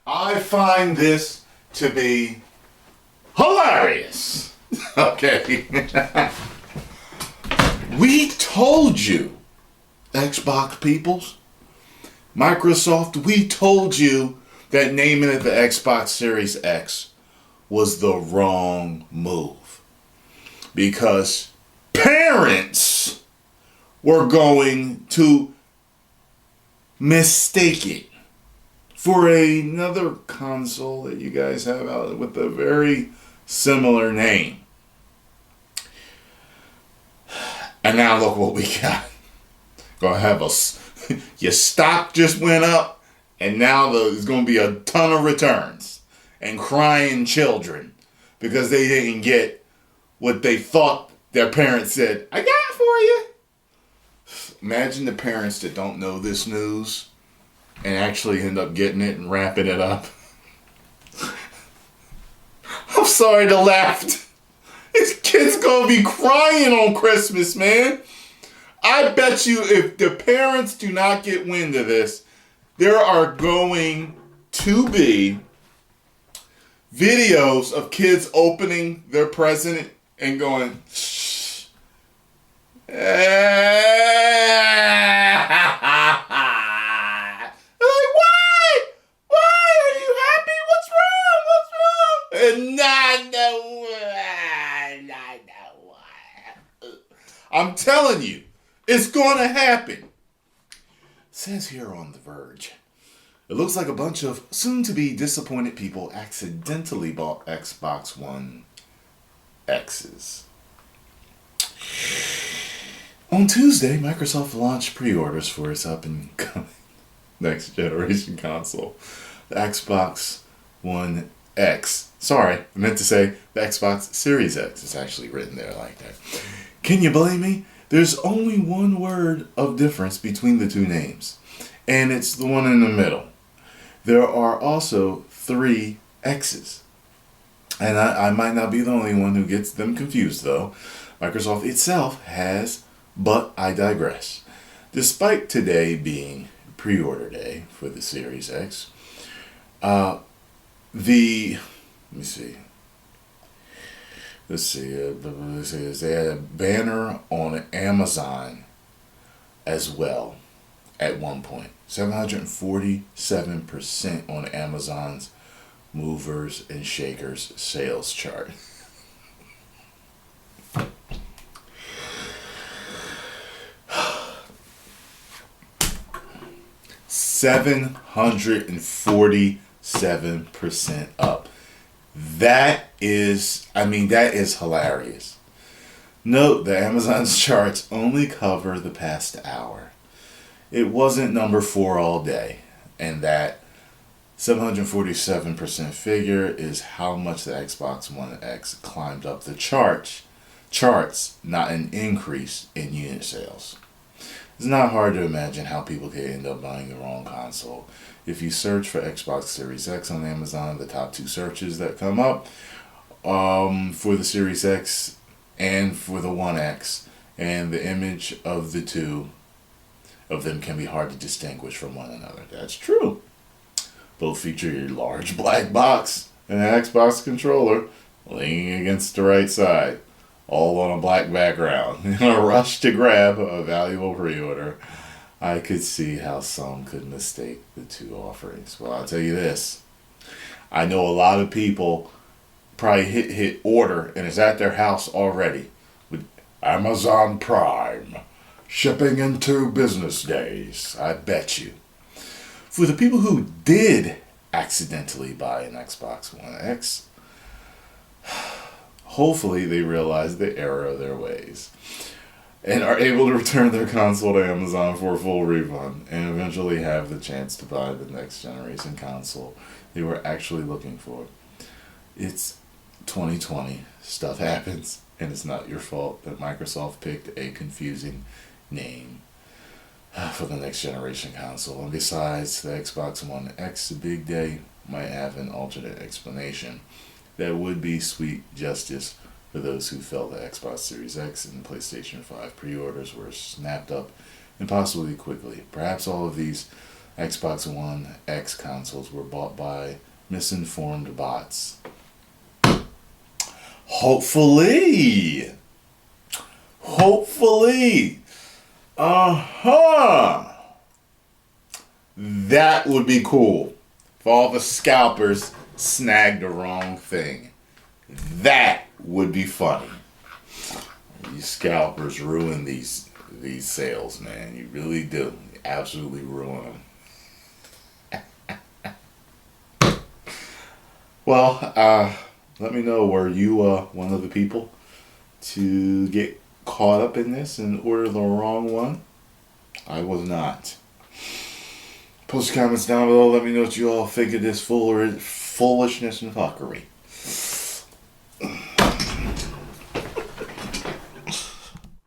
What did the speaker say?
I find this to be hilarious. Okay. We told you, Xbox peoples, Microsoft, we told you that naming it the Xbox Series X was the wrong move. Because parents were going to mistake it for another console that you guys have out with a very similar name. And now look what we got. Gonna have your stock just went up, and now there's gonna be a ton of returns and crying children because they didn't get what they thought their parents said, I got it for you. Imagine the parents that don't know this news and actually end up getting it and wrapping it up. I'm sorry to laugh. This kid's gonna be crying on Christmas, man. I bet you if the parents do not get wind of this, there are going to be videos of kids opening their present and going, shh. Like, why? Why? Are you happy? What's wrong? What's wrong? And I'm telling you, it's going to happen. It says here on The Verge, it looks like a bunch of soon-to-be disappointed people accidentally bought Xbox One X's. On Tuesday, Microsoft launched pre-orders for its up-and-coming next-generation console, the Xbox One X. Sorry, I meant to say the Xbox Series X. It's actually written there like that. Can you blame me? There's only one word of difference between the two names, and it's the one in the middle. There are also 3 X's. And I might not be the only one who gets them confused, though. Microsoft itself has, but I digress. Despite today being pre-order day for the Series X, let me see. They had a banner on Amazon as well at one point. 747% on Amazon's movers and shakers sales chart. $747% up. That is hilarious. Note that Amazon's charts only cover the past hour. It wasn't number 4 all day, and that 747% figure is how much the Xbox One X climbed up the charts, not an increase in unit sales. It's not hard to imagine how people could end up buying the wrong console. If you search for Xbox Series X on Amazon, the top 2 searches that come up for the Series X and for the One X, and the image of the two of them can be hard to distinguish from one another. That's true. Both feature a large black box and an Xbox controller leaning against the right side, all on a black background. In a rush to grab a valuable pre-order, I could see how some could mistake the two offerings. Well, I'll tell you this. I know a lot of people probably hit order and it's at their house already with Amazon Prime, shipping in 2 business days. I bet you. For the people who did accidentally buy an Xbox One X, hopefully they realize the error of their ways and are able to return their console to Amazon for a full refund and eventually have the chance to buy the next generation console they were actually looking for. It's 2020. Stuff happens, and it's not your fault that Microsoft picked a confusing name for the next generation console. And besides, the Xbox One X big day might have an alternate explanation that would be sweet justice for those who felt the Xbox Series X and PlayStation 5 pre-orders were snapped up impossibly quickly. Perhaps all of these Xbox One X consoles were bought by misinformed bots. Hopefully. Hopefully. Uh-huh. That would be cool. If all the scalpers snagged the wrong thing. That would be funny. These scalpers ruin these sales, man. You really do. You absolutely ruin them. Well, let me know, were you one of the people to get caught up in this and order the wrong one? I was not. Post comments down below. Let me know what you all think of this foolishness and fuckery.